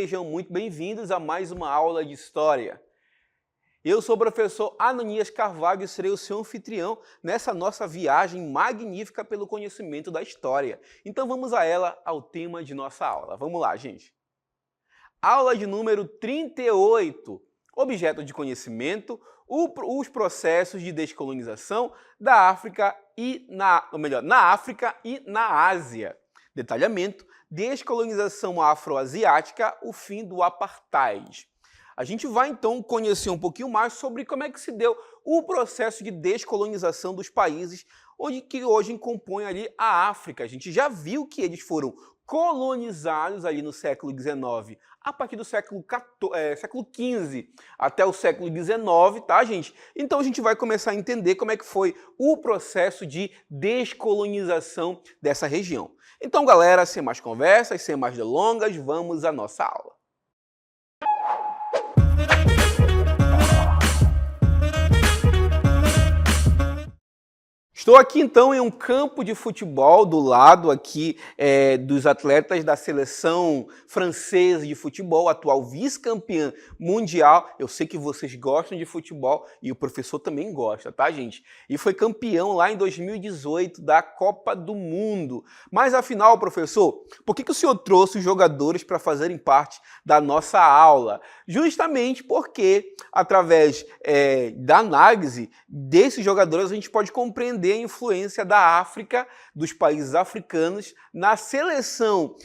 Sejam muito bem-vindos a mais uma aula de História. Eu sou o professor Ananias Carvalho e serei o seu anfitrião nessa nossa viagem magnífica pelo conhecimento da História. Então vamos a ela, ao tema de nossa aula. Vamos lá, gente. Aula de número 38. Objeto de conhecimento, os processos de descolonização da África e na África e na Ásia. Detalhamento, descolonização afroasiática, o fim do apartheid. A gente vai então conhecer um pouquinho mais sobre como é que se deu o processo de descolonização dos países que hoje compõem ali a África. A gente já viu que eles foram colonizados ali no século XIX, a partir do século XV até o século XIX, tá, gente? Então a gente vai começar a entender como é que foi o processo de descolonização dessa região. Então, galera, sem mais conversas, sem mais delongas, vamos à nossa aula. Estou aqui então em um campo de futebol do lado aqui dos atletas da seleção francesa de futebol, atual vice-campeã mundial. Eu sei que vocês gostam de futebol e o professor também gosta, tá, gente? E foi campeão lá em 2018 da Copa do Mundo. Mas afinal, professor, por que o senhor trouxe os jogadores para fazerem parte da nossa aula? Justamente porque, através da análise desses jogadores, a gente pode compreender a influência da África, dos países africanos, na seleção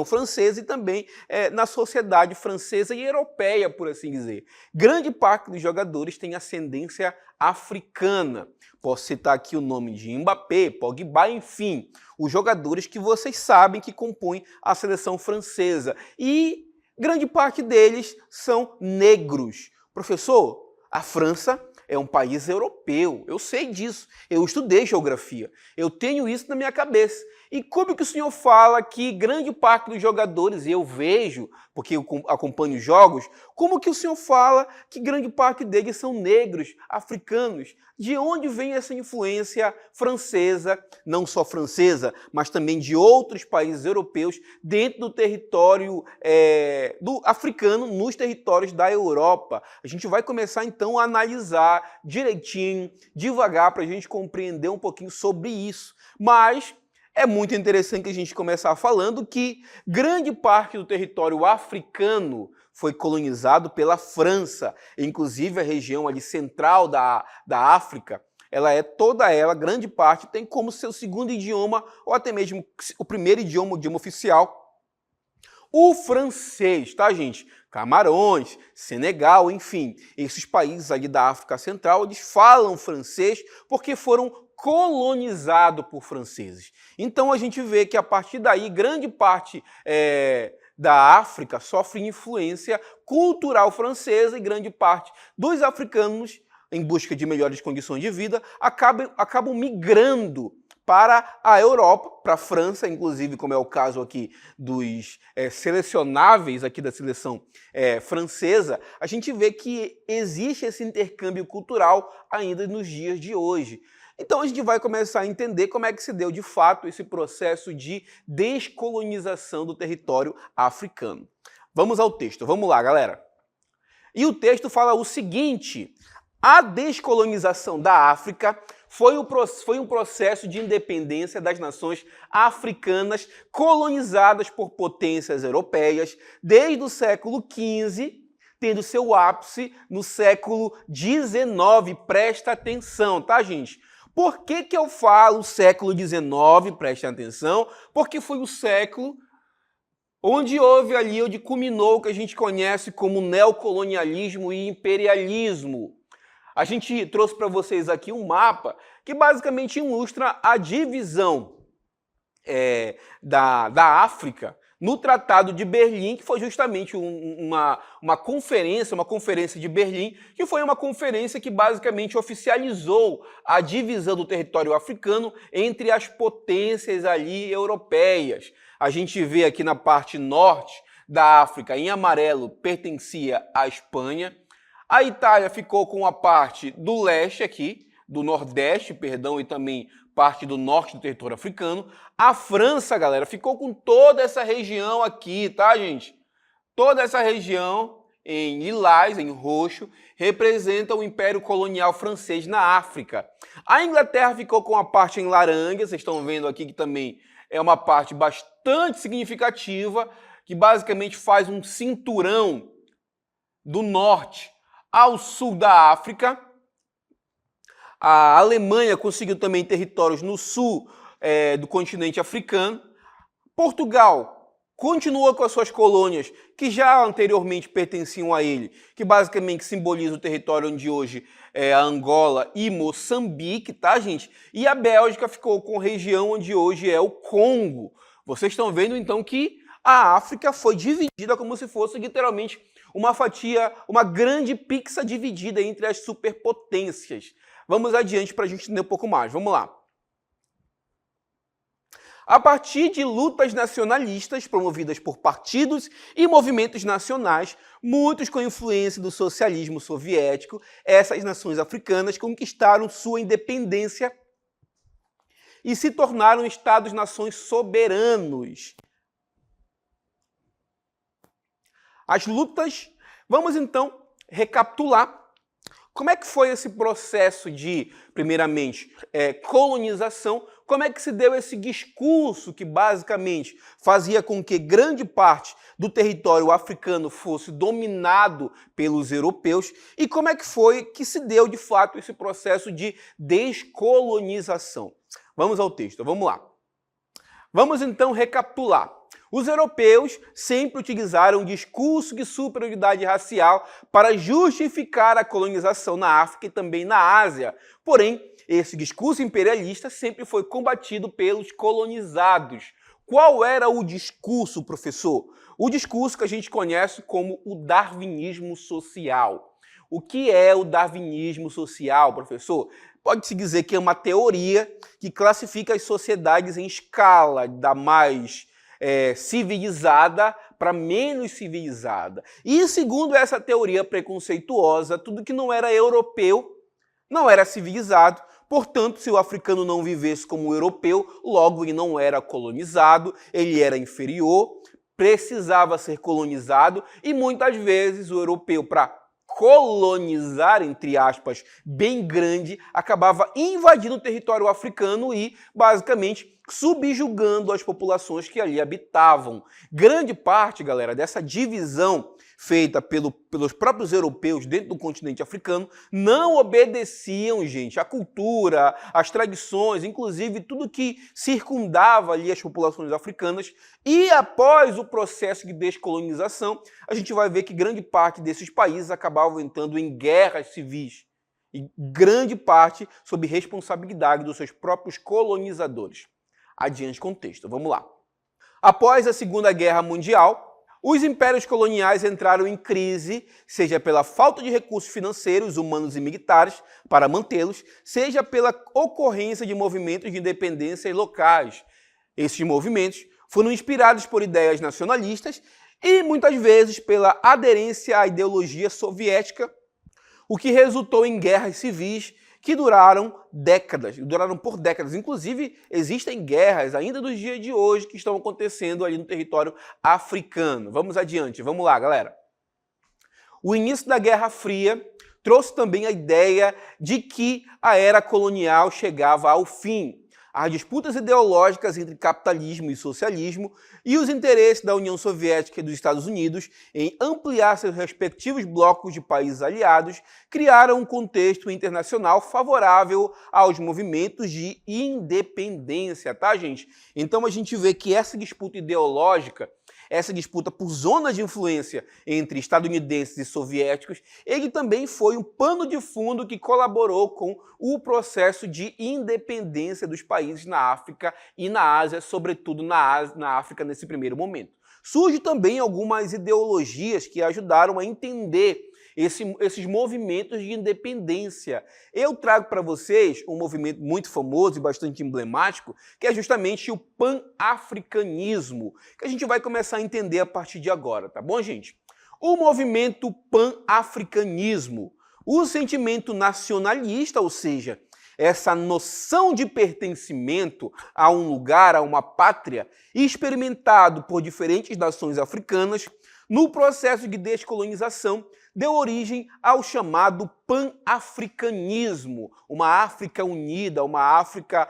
francesa e também na sociedade francesa e europeia, por assim dizer. Grande parte dos jogadores tem ascendência africana. Posso citar aqui o nome de Mbappé, Pogba, enfim, os jogadores que vocês sabem que compõem a seleção francesa. E grande parte deles são negros. Professor, a França é um país europeu, eu sei disso, eu estudei geografia, eu tenho isso na minha cabeça. E como que o senhor fala que grande parte dos jogadores, e eu vejo, porque eu acompanho os jogos, como que o senhor fala que grande parte deles são negros, africanos? De onde vem essa influência francesa, não só francesa, mas também de outros países europeus, dentro do território do africano, nos territórios da Europa? A gente vai começar então a analisar direitinho, devagar, para a gente compreender um pouquinho sobre isso. Mas é muito interessante a gente começar falando que grande parte do território africano foi colonizado pela França, inclusive a região ali central da África, grande parte, tem como seu segundo idioma, ou até mesmo o primeiro idioma oficial, o francês, tá, gente? Camarões, Senegal, enfim, esses países ali da África Central, eles falam francês porque foram colonizados por franceses. Então a gente vê que a partir daí, grande parte da África sofre influência cultural francesa e grande parte dos africanos, em busca de melhores condições de vida, acabam migrando para a Europa, para a França, inclusive, como é o caso aqui dos selecionáveis aqui da seleção francesa. A gente vê que existe esse intercâmbio cultural ainda nos dias de hoje. Então a gente vai começar a entender como é que se deu de fato esse processo de descolonização do território africano. Vamos ao texto, vamos lá, galera. E o texto fala o seguinte: a descolonização da África foi um processo de independência das nações africanas colonizadas por potências europeias desde o século XV, tendo seu ápice no século XIX. Presta atenção, tá, gente? Por que eu falo século XIX? Preste atenção, porque foi o século onde culminou o que a gente conhece como neocolonialismo e imperialismo. A gente trouxe para vocês aqui um mapa que basicamente ilustra a divisão da África no Tratado de Berlim, que foi justamente uma conferência de Berlim, que foi uma conferência que basicamente oficializou a divisão do território africano entre as potências ali europeias. A gente vê aqui na parte norte da África, em amarelo, pertencia à Espanha. A Itália ficou com a parte do leste aqui, do nordeste, perdão, e também parte do norte do território africano. A França, galera, ficou com toda essa região aqui, tá, gente? Toda essa região, em lilás, em roxo, representa o Império Colonial Francês na África. A Inglaterra ficou com a parte em laranja, vocês estão vendo aqui que também é uma parte bastante significativa, que basicamente faz um cinturão do norte ao sul da África. A Alemanha conseguiu também territórios no sul do continente africano. Portugal continua com as suas colônias, que já anteriormente pertenciam a ele, que basicamente simboliza o território onde hoje é a Angola e Moçambique, tá, gente? E a Bélgica ficou com a região onde hoje é o Congo. Vocês estão vendo, então, que a África foi dividida como se fosse literalmente uma fatia, uma grande pizza dividida entre as superpotências. Vamos adiante para a gente entender um pouco mais. Vamos lá. A partir de lutas nacionalistas promovidas por partidos e movimentos nacionais, muitos com influência do socialismo soviético, essas nações africanas conquistaram sua independência e se tornaram estados-nações soberanos. As lutas, vamos então recapitular como é que foi esse processo de, primeiramente, colonização. Como é que se deu esse discurso que basicamente fazia com que grande parte do território africano fosse dominado pelos europeus e como é que foi que se deu de fato esse processo de descolonização. Vamos ao texto, vamos lá. Vamos então recapitular. Os europeus sempre utilizaram o discurso de superioridade racial para justificar a colonização na África e também na Ásia. Porém, esse discurso imperialista sempre foi combatido pelos colonizados. Qual era o discurso, professor? O discurso que a gente conhece como o darwinismo social. O que é o darwinismo social, professor? Pode-se dizer que é uma teoria que classifica as sociedades em escala da mais civilizada para menos civilizada. E segundo essa teoria preconceituosa, tudo que não era europeu não era civilizado. Portanto, se o africano não vivesse como europeu, logo ele não era colonizado, ele era inferior, precisava ser colonizado e muitas vezes o europeu, para colonizar, entre aspas, bem grande, acabava invadindo o território africano e, basicamente, subjugando as populações que ali habitavam. Grande parte, galera, dessa divisão feita pelos próprios europeus dentro do continente africano não obedeciam, gente, à cultura, às tradições, inclusive tudo que circundava ali as populações africanas. E após o processo de descolonização, a gente vai ver que grande parte desses países acabavam entrando em guerras civis. E grande parte sob responsabilidade dos seus próprios colonizadores. Adiante com o texto, vamos lá. Após a Segunda Guerra Mundial, os impérios coloniais entraram em crise, seja pela falta de recursos financeiros, humanos e militares para mantê-los, seja pela ocorrência de movimentos de independência locais. Esses movimentos foram inspirados por ideias nacionalistas e muitas vezes pela aderência à ideologia soviética, o que resultou em guerras civis que duraram por décadas. Inclusive, existem guerras ainda dos dias de hoje que estão acontecendo ali no território africano. Vamos adiante, vamos lá, galera. O início da Guerra Fria trouxe também a ideia de que a era colonial chegava ao fim. As disputas ideológicas entre capitalismo e socialismo e os interesses da União Soviética e dos Estados Unidos em ampliar seus respectivos blocos de países aliados criaram um contexto internacional favorável aos movimentos de independência, tá, gente? Então a gente vê que essa disputa ideológica, essa disputa por zonas de influência entre estadunidenses e soviéticos, ele também foi um pano de fundo que colaborou com o processo de independência dos países na África e na Ásia, sobretudo na África nesse primeiro momento. Surgem também algumas ideologias que ajudaram a entender esses movimentos de independência. Eu trago para vocês um movimento muito famoso e bastante emblemático, que é justamente o pan-africanismo, que a gente vai começar a entender a partir de agora, tá bom, gente? O movimento pan-africanismo, o sentimento nacionalista, ou seja, essa noção de pertencimento a um lugar, a uma pátria, experimentado por diferentes nações africanas, no processo de descolonização, deu origem ao chamado pan-africanismo, uma África unida, uma África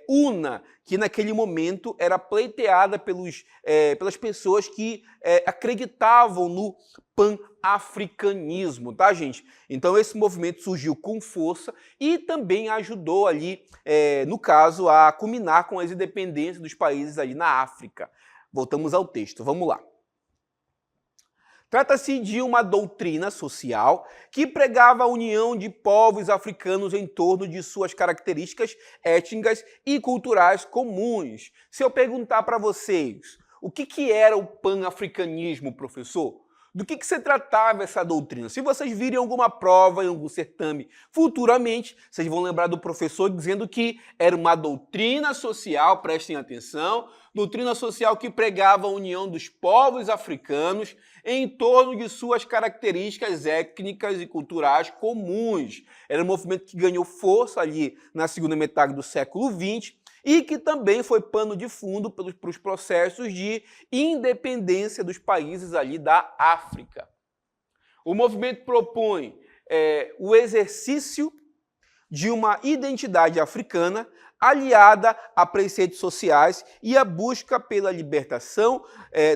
una, que naquele momento era pleiteada pelas pessoas que acreditavam no pan-africanismo, tá, gente? Então esse movimento surgiu com força e também ajudou ali, no caso, a culminar com as independências dos países ali na África. Voltamos ao texto, vamos lá. Trata-se de uma doutrina social que pregava a união de povos africanos em torno de suas características étnicas e culturais comuns. Se eu perguntar para vocês, o que era o pan-africanismo, professor? Do que se tratava essa doutrina? Se vocês virem alguma prova em algum certame futuramente, vocês vão lembrar do professor dizendo que era uma doutrina social, prestem atenção, doutrina social que pregava a união dos povos africanos em torno de suas características étnicas e culturais comuns. Era um movimento que ganhou força ali na segunda metade do século XX, e que também foi pano de fundo para os processos de independência dos países ali da África. O movimento propõe o exercício de uma identidade africana aliada a preceitos sociais e a busca pela libertação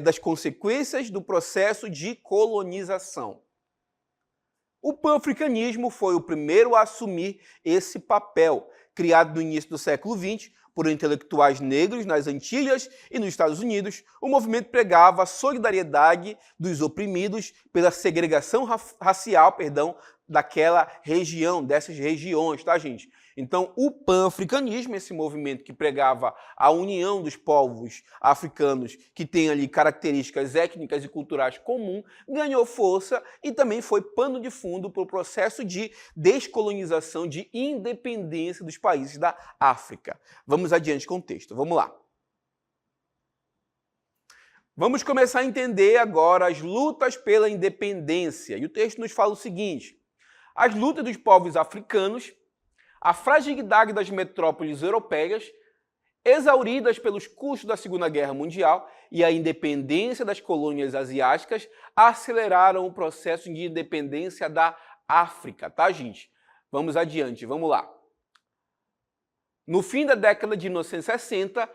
das consequências do processo de colonização. O pan-africanismo foi o primeiro a assumir esse papel, criado no início do século XX, por intelectuais negros nas Antilhas e nos Estados Unidos. O movimento pregava a solidariedade dos oprimidos pela segregação racial, daquela região, dessas regiões, tá, gente? Então, o pan-africanismo, esse movimento que pregava a união dos povos africanos que têm ali características étnicas e culturais comuns, ganhou força e também foi pano de fundo para o processo de descolonização, de independência dos países da África. Vamos adiante com o texto, vamos lá. Vamos começar a entender agora as lutas pela independência. E o texto nos fala o seguinte: as lutas dos povos africanos, a fragilidade das metrópoles europeias, exauridas pelos custos da Segunda Guerra Mundial e a independência das colônias asiáticas, aceleraram o processo de independência da África, tá, gente? Vamos adiante, vamos lá. No fim da década de 1960,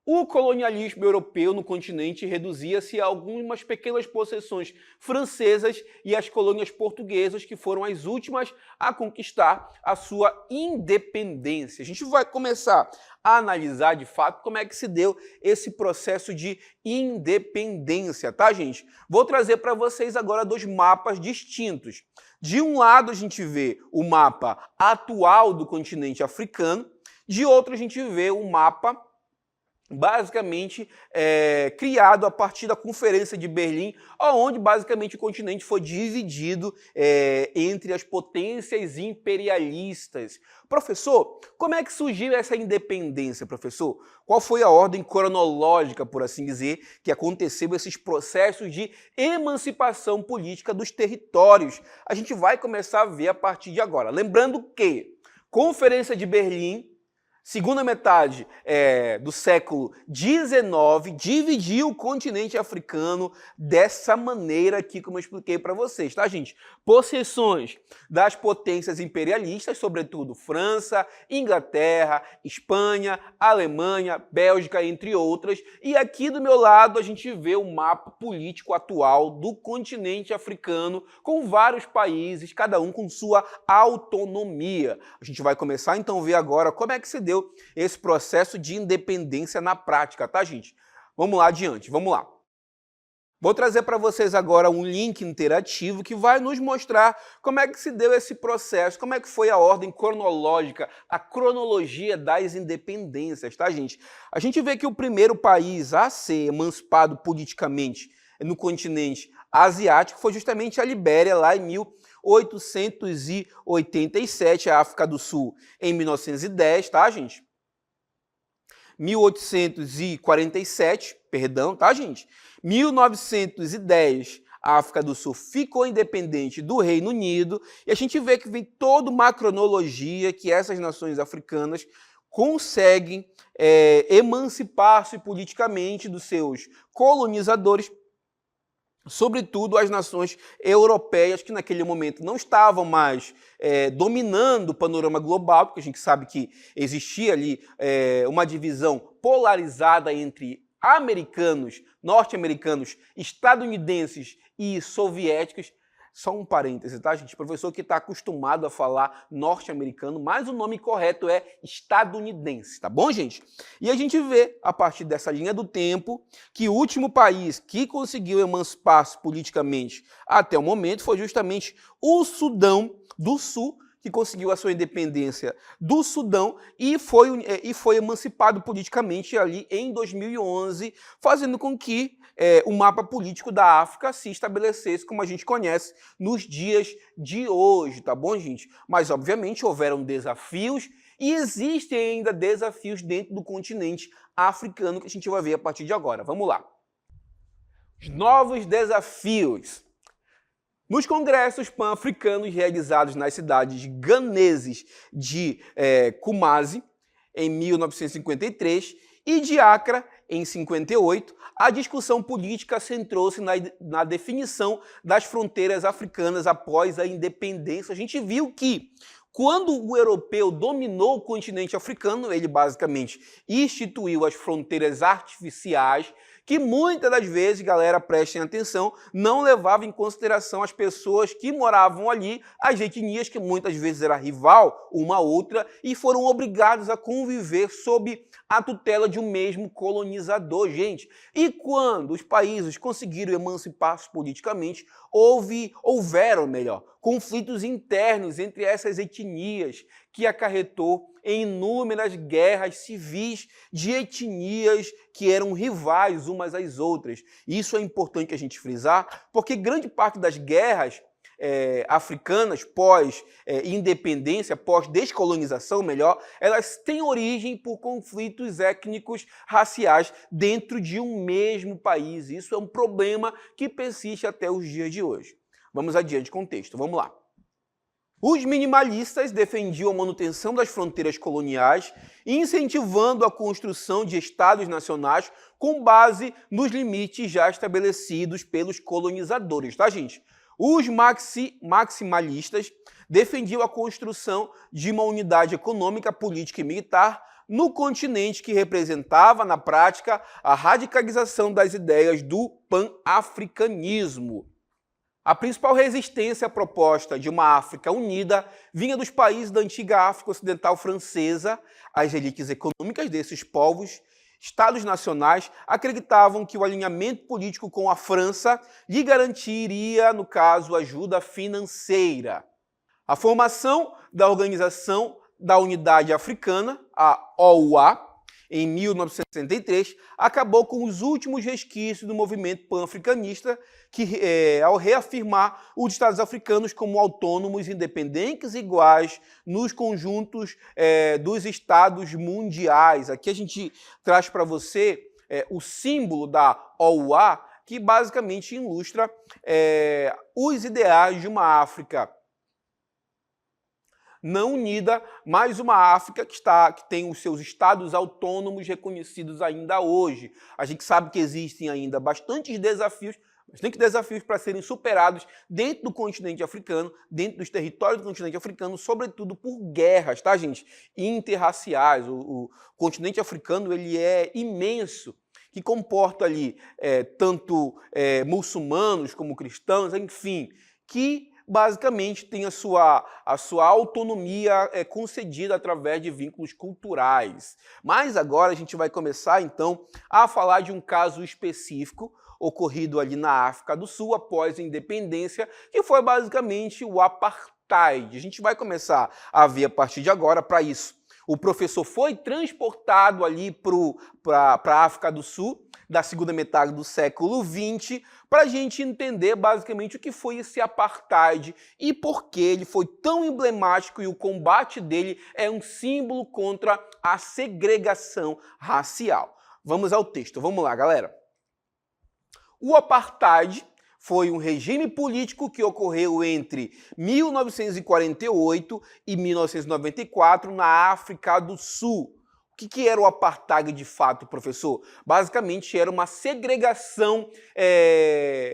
o colonialismo europeu no continente reduzia-se a algumas pequenas possessões francesas e as colônias portuguesas, que foram as últimas a conquistar a sua independência. A gente vai começar a analisar, de fato, como é que se deu esse processo de independência, tá, gente? Vou trazer para vocês agora dois mapas distintos. De um lado, a gente vê o mapa atual do continente africano, de outro, a gente vê um mapa basicamente criado a partir da Conferência de Berlim, onde basicamente o continente foi dividido entre as potências imperialistas. Professor, como é que surgiu essa independência, professor? Qual foi a ordem cronológica, por assim dizer, que aconteceu esses processos de emancipação política dos territórios? A gente vai começar a ver a partir de agora. Lembrando que Conferência de Berlim, segunda metade do século XIX, dividiu o continente africano dessa maneira aqui, como eu expliquei para vocês, tá, gente? Possessões das potências imperialistas, sobretudo França, Inglaterra, Espanha, Alemanha, Bélgica, entre outras. E aqui do meu lado a gente vê o mapa político atual do continente africano, com vários países, cada um com sua autonomia. A gente vai começar então a ver agora como é que se deu esse processo de independência na prática, tá, gente? Vamos lá adiante, vamos lá. Vou trazer para vocês agora um link interativo que vai nos mostrar como é que se deu esse processo, como é que foi a ordem cronológica, a cronologia das independências, tá, gente? A gente vê que o primeiro país a ser emancipado politicamente no continente asiático foi justamente a Libéria, lá em 1887, a África do Sul em 1910, tá, gente? 1847, perdão, tá, gente? 1910, a África do Sul ficou independente do Reino Unido, e a gente vê que vem toda uma cronologia que essas nações africanas conseguem emancipar-se politicamente dos seus colonizadores sobretudo as nações europeias, que naquele momento não estavam mais dominando o panorama global, porque a gente sabe que existia ali uma divisão polarizada entre americanos, norte-americanos, estadunidenses e soviéticos. Só um parêntese, tá, gente? Professor que está acostumado a falar norte-americano, mas o nome correto é estadunidense, tá bom, gente? E a gente vê, a partir dessa linha do tempo, que o último país que conseguiu emancipar-se politicamente até o momento foi justamente o Sudão do Sul, que conseguiu a sua independência do Sudão e foi emancipado politicamente ali em 2011, fazendo com que o mapa político da África se estabelecesse como a gente conhece nos dias de hoje, tá bom, gente? Mas, obviamente, houveram desafios e existem ainda desafios dentro do continente africano que a gente vai ver a partir de agora. Vamos lá. Os novos desafios. Nos congressos pan-africanos realizados nas cidades ganeses de Kumasi, em 1953, e de Accra, em 58, a discussão política centrou-se na definição das fronteiras africanas após a independência. A gente viu que, quando o europeu dominou o continente africano, ele basicamente instituiu as fronteiras artificiais, que muitas das vezes, galera, prestem atenção, não levava em consideração as pessoas que moravam ali, as etnias que muitas vezes era rival uma a outra e foram obrigadas a conviver sob a tutela de um mesmo colonizador, gente. E quando os países conseguiram emancipar-se politicamente, houveram conflitos internos entre essas etnias, que acarretou em inúmeras guerras civis de etnias que eram rivais umas às outras. Isso é importante a gente frisar, porque grande parte das guerras africanas pós-independência, pós-descolonização, elas têm origem por conflitos étnicos raciais dentro de um mesmo país. Isso é um problema que persiste até os dias de hoje. Vamos adiante com o texto, vamos lá. Os minimalistas defendiam a manutenção das fronteiras coloniais, incentivando a construção de estados nacionais com base nos limites já estabelecidos pelos colonizadores, tá, gente? Os maximalistas defendiam a construção de uma unidade econômica, política e militar no continente, que representava, na prática, a radicalização das ideias do pan-africanismo. A principal resistência à proposta de uma África unida vinha dos países da antiga África Ocidental francesa. As elites econômicas desses povos, estados nacionais, acreditavam que o alinhamento político com a França lhe garantiria, no caso, ajuda financeira. A formação da Organização da Unidade Africana, a OUA, em 1963, acabou com os últimos resquícios do movimento pan-africanista, que, ao reafirmar os Estados africanos como autônomos, independentes e iguais nos conjuntos dos Estados mundiais. Aqui a gente traz para você o símbolo da OUA, que basicamente ilustra os ideais de uma África não unida, mas uma África que tem os seus estados autônomos reconhecidos ainda hoje. A gente sabe que existem ainda bastantes desafios para serem superados dentro do continente africano, dentro dos territórios do continente africano, sobretudo por guerras, tá, gente? Interraciais. O continente africano ele é imenso, que comporta ali tanto muçulmanos como cristãos, enfim, que basicamente tem a sua autonomia concedida através de vínculos culturais. Mas agora a gente vai começar, então, a falar de um caso específico ocorrido ali na África do Sul após a independência, que foi basicamente o apartheid. A gente vai começar a ver a partir de agora. Para isso, o professor foi transportado ali para a África do Sul, da segunda metade do século XX, para a gente entender basicamente o que foi esse apartheid e por que ele foi tão emblemático e o combate dele é um símbolo contra a segregação racial. Vamos ao texto, vamos lá, galera. O apartheid foi um regime político que ocorreu entre 1948 e 1994 na África do Sul. O que era o apartheid de fato, professor? Basicamente era uma segregação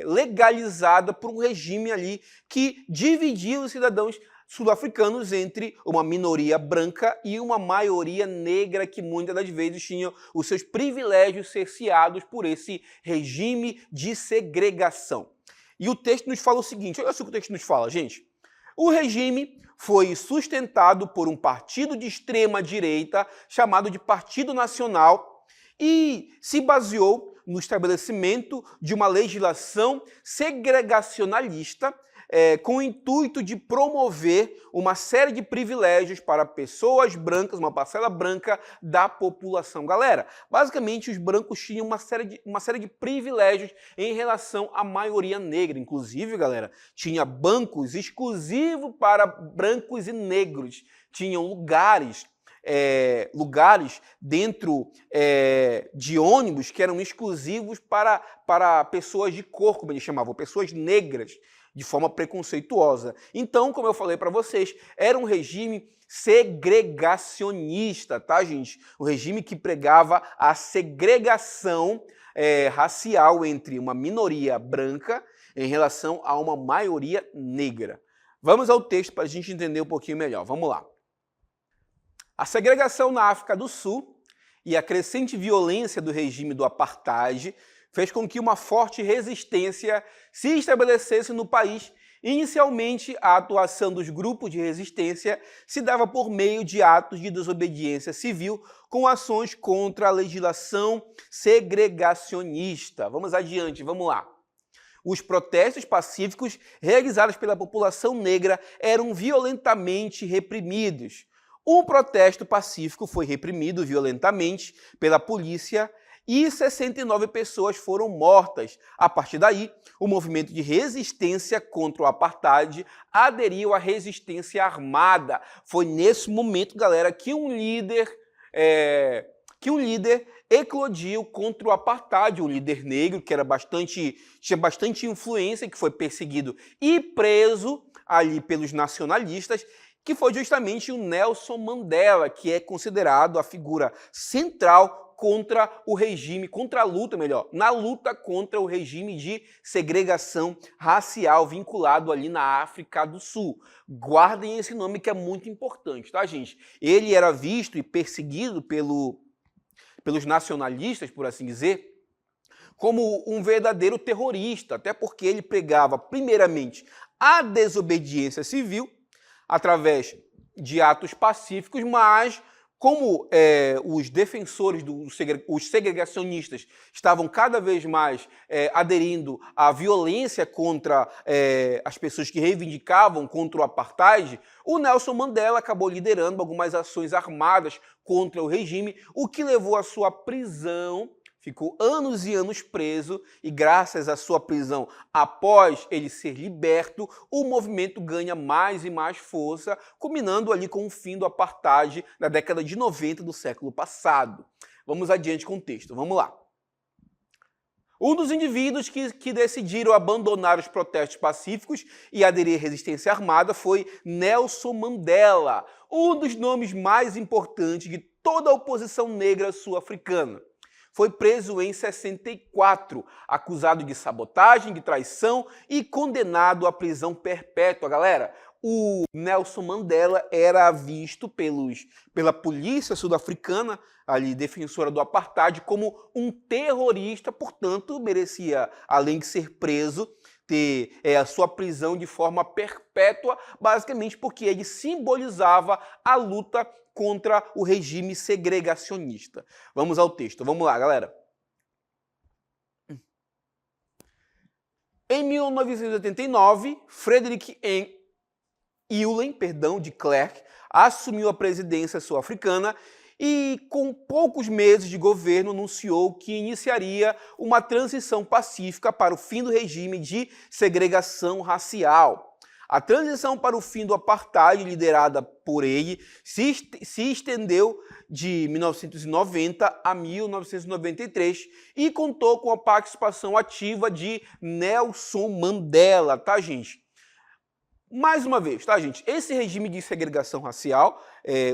legalizada por um regime ali que dividia os cidadãos sul-africanos entre uma minoria branca e uma maioria negra que muitas das vezes tinham os seus privilégios cerceados por esse regime de segregação. E o texto nos fala o seguinte, olha só o que o texto nos fala, gente. O regime foi sustentado por um partido de extrema-direita chamado de Partido Nacional e se baseou no estabelecimento de uma legislação segregacionalista com o intuito de promover uma série de privilégios para pessoas brancas, uma parcela branca da população. Galera, basicamente os brancos tinham uma série de privilégios em relação à maioria negra. Inclusive, galera, tinha bancos exclusivos para brancos e negros. Tinham lugares dentro de ônibus que eram exclusivos para pessoas de cor, como eles chamavam, pessoas negras, de forma preconceituosa. Então, como eu falei para vocês, era um regime segregacionista, tá, gente? Um regime que pregava a segregação racial entre uma minoria branca em relação a uma maioria negra. Vamos ao texto para a gente entender um pouquinho melhor. Vamos lá. A segregação na África do Sul e a crescente violência do regime do apartheid fez com que uma forte resistência se estabelecesse no país. Inicialmente, a atuação dos grupos de resistência se dava por meio de atos de desobediência civil com ações contra a legislação segregacionista. Vamos adiante, vamos lá. Os protestos pacíficos realizados pela população negra eram violentamente reprimidos. Um protesto pacífico foi reprimido violentamente pela polícia e 69 pessoas foram mortas. A partir daí, o movimento de resistência contra o apartheid aderiu à resistência armada. Foi nesse momento, galera, que um líder eclodiu contra o apartheid, um líder negro que tinha bastante influência, que foi perseguido e preso ali pelos nacionalistas, que foi justamente o Nelson Mandela, que é considerado a figura central contra o regime, na luta contra o regime de segregação racial vinculado ali na África do Sul. Guardem esse nome que é muito importante, tá, gente? Ele era visto e perseguido pelos nacionalistas, por assim dizer, como um verdadeiro terrorista, até porque ele pregava, primeiramente, a desobediência civil, através de atos pacíficos, mas como os defensores, os segregacionistas, estavam cada vez mais aderindo à violência contra as pessoas que reivindicavam contra o apartheid, o Nelson Mandela acabou liderando algumas ações armadas contra o regime, o que levou à sua prisão. Ficou anos e anos preso e graças à sua prisão, após ele ser liberto, o movimento ganha mais e mais força, culminando ali com o fim do apartheid na década de 90 do século passado. Vamos adiante com o texto, vamos lá. Um dos indivíduos que decidiram abandonar os protestos pacíficos e aderir à resistência armada foi Nelson Mandela, um dos nomes mais importantes de toda a oposição negra sul-africana. Foi preso em 64, acusado de sabotagem, de traição e condenado à prisão perpétua. Galera, o Nelson Mandela era visto pela polícia sul-africana, ali defensora do apartheid, como um terrorista, portanto, merecia, além de ser preso, ter a sua prisão de forma perpétua, basicamente porque ele simbolizava a luta contra o regime segregacionista. Vamos ao texto. Vamos lá, galera. Em 1989, Frederick Eulen de Klerk assumiu a presidência sul-africana e, com poucos meses de governo, anunciou que iniciaria uma transição pacífica para o fim do regime de segregação racial. A transição para o fim do apartheid, liderada por ele, se estendeu de 1990 a 1993 e contou com a participação ativa de Nelson Mandela, tá, gente? Mais uma vez, tá, gente? Esse regime de segregação racial,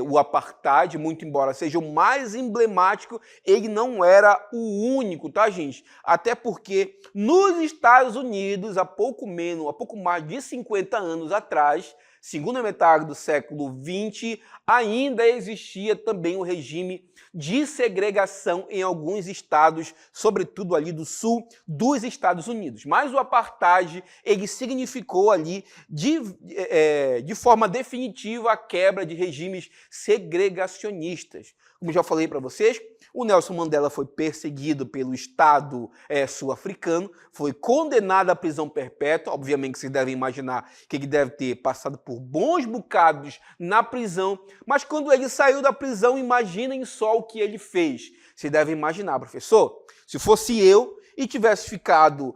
o apartheid, muito embora seja o mais emblemático, ele não era o único, tá, gente? Até porque nos Estados Unidos, há pouco mais de 50 anos atrás, segunda metade do século XX, ainda existia também o regime de segregação em alguns estados, sobretudo ali do sul dos Estados Unidos. Mas o apartheid, ele significou ali de forma definitiva a quebra de regimes segregacionistas. Como já falei para vocês, o Nelson Mandela foi perseguido pelo Estado sul-africano, foi condenado à prisão perpétua. Obviamente, vocês devem imaginar que ele deve ter passado por bons bocados na prisão, mas quando ele saiu da prisão, imaginem só o que ele fez. Vocês devem imaginar, professor, se fosse eu e tivesse ficado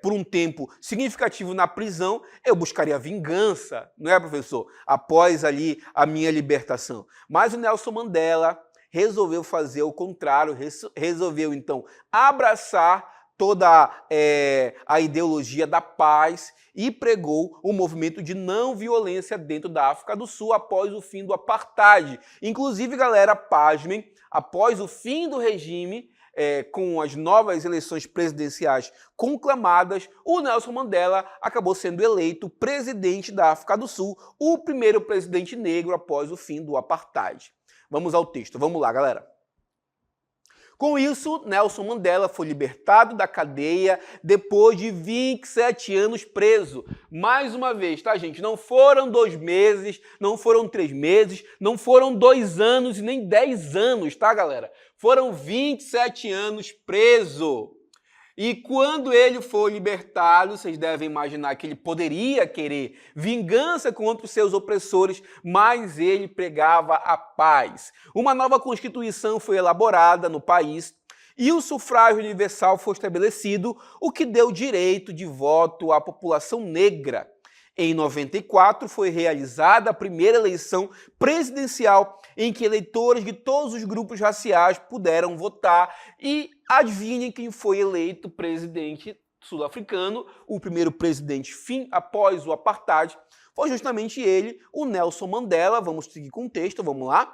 por um tempo significativo na prisão, eu buscaria vingança, não é, professor? Após ali a minha libertação. Mas o Nelson Mandela resolveu fazer o contrário, resolveu então abraçar toda a ideologia da paz e pregou o movimento de não violência dentro da África do Sul após o fim do apartheid. Inclusive, galera, pasmem, após o fim do regime, com as novas eleições presidenciais conclamadas, o Nelson Mandela acabou sendo eleito presidente da África do Sul, o primeiro presidente negro após o fim do apartheid. Vamos ao texto, vamos lá, galera. Com isso, Nelson Mandela foi libertado da cadeia depois de 27 anos preso. Mais uma vez, tá, gente? Não foram 2 meses, não foram 3 meses, não foram 2 anos e nem 10 anos, tá, galera? Foram 27 anos preso. E quando ele foi libertado, vocês devem imaginar que ele poderia querer vingança contra os seus opressores, mas ele pregava a paz. Uma nova Constituição foi elaborada no país e o sufrágio universal foi estabelecido, o que deu direito de voto à população negra. Em 94, foi realizada a primeira eleição presidencial em que eleitores de todos os grupos raciais puderam votar e adivinhem quem foi eleito presidente sul-africano, o primeiro presidente após o apartheid, foi justamente ele, o Nelson Mandela. Vamos seguir com o texto, vamos lá.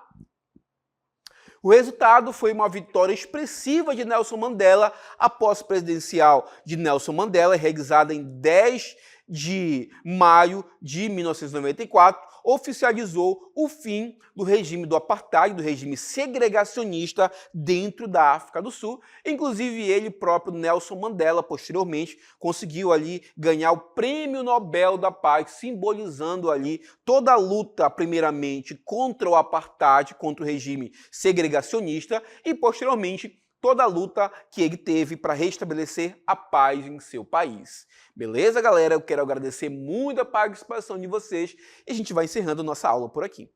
O resultado foi uma vitória expressiva de Nelson Mandela. A posse presidencial de Nelson Mandela, realizada em 10 de maio de 1994, oficializou o fim do regime do apartheid, do regime segregacionista dentro da África do Sul. Inclusive ele próprio, Nelson Mandela, posteriormente conseguiu ali ganhar o Prêmio Nobel da Paz, simbolizando ali toda a luta, primeiramente, contra o apartheid, contra o regime segregacionista e, posteriormente, toda a luta que ele teve para restabelecer a paz em seu país. Beleza, galera? Eu quero agradecer muito a participação de vocês e a gente vai encerrando nossa aula por aqui.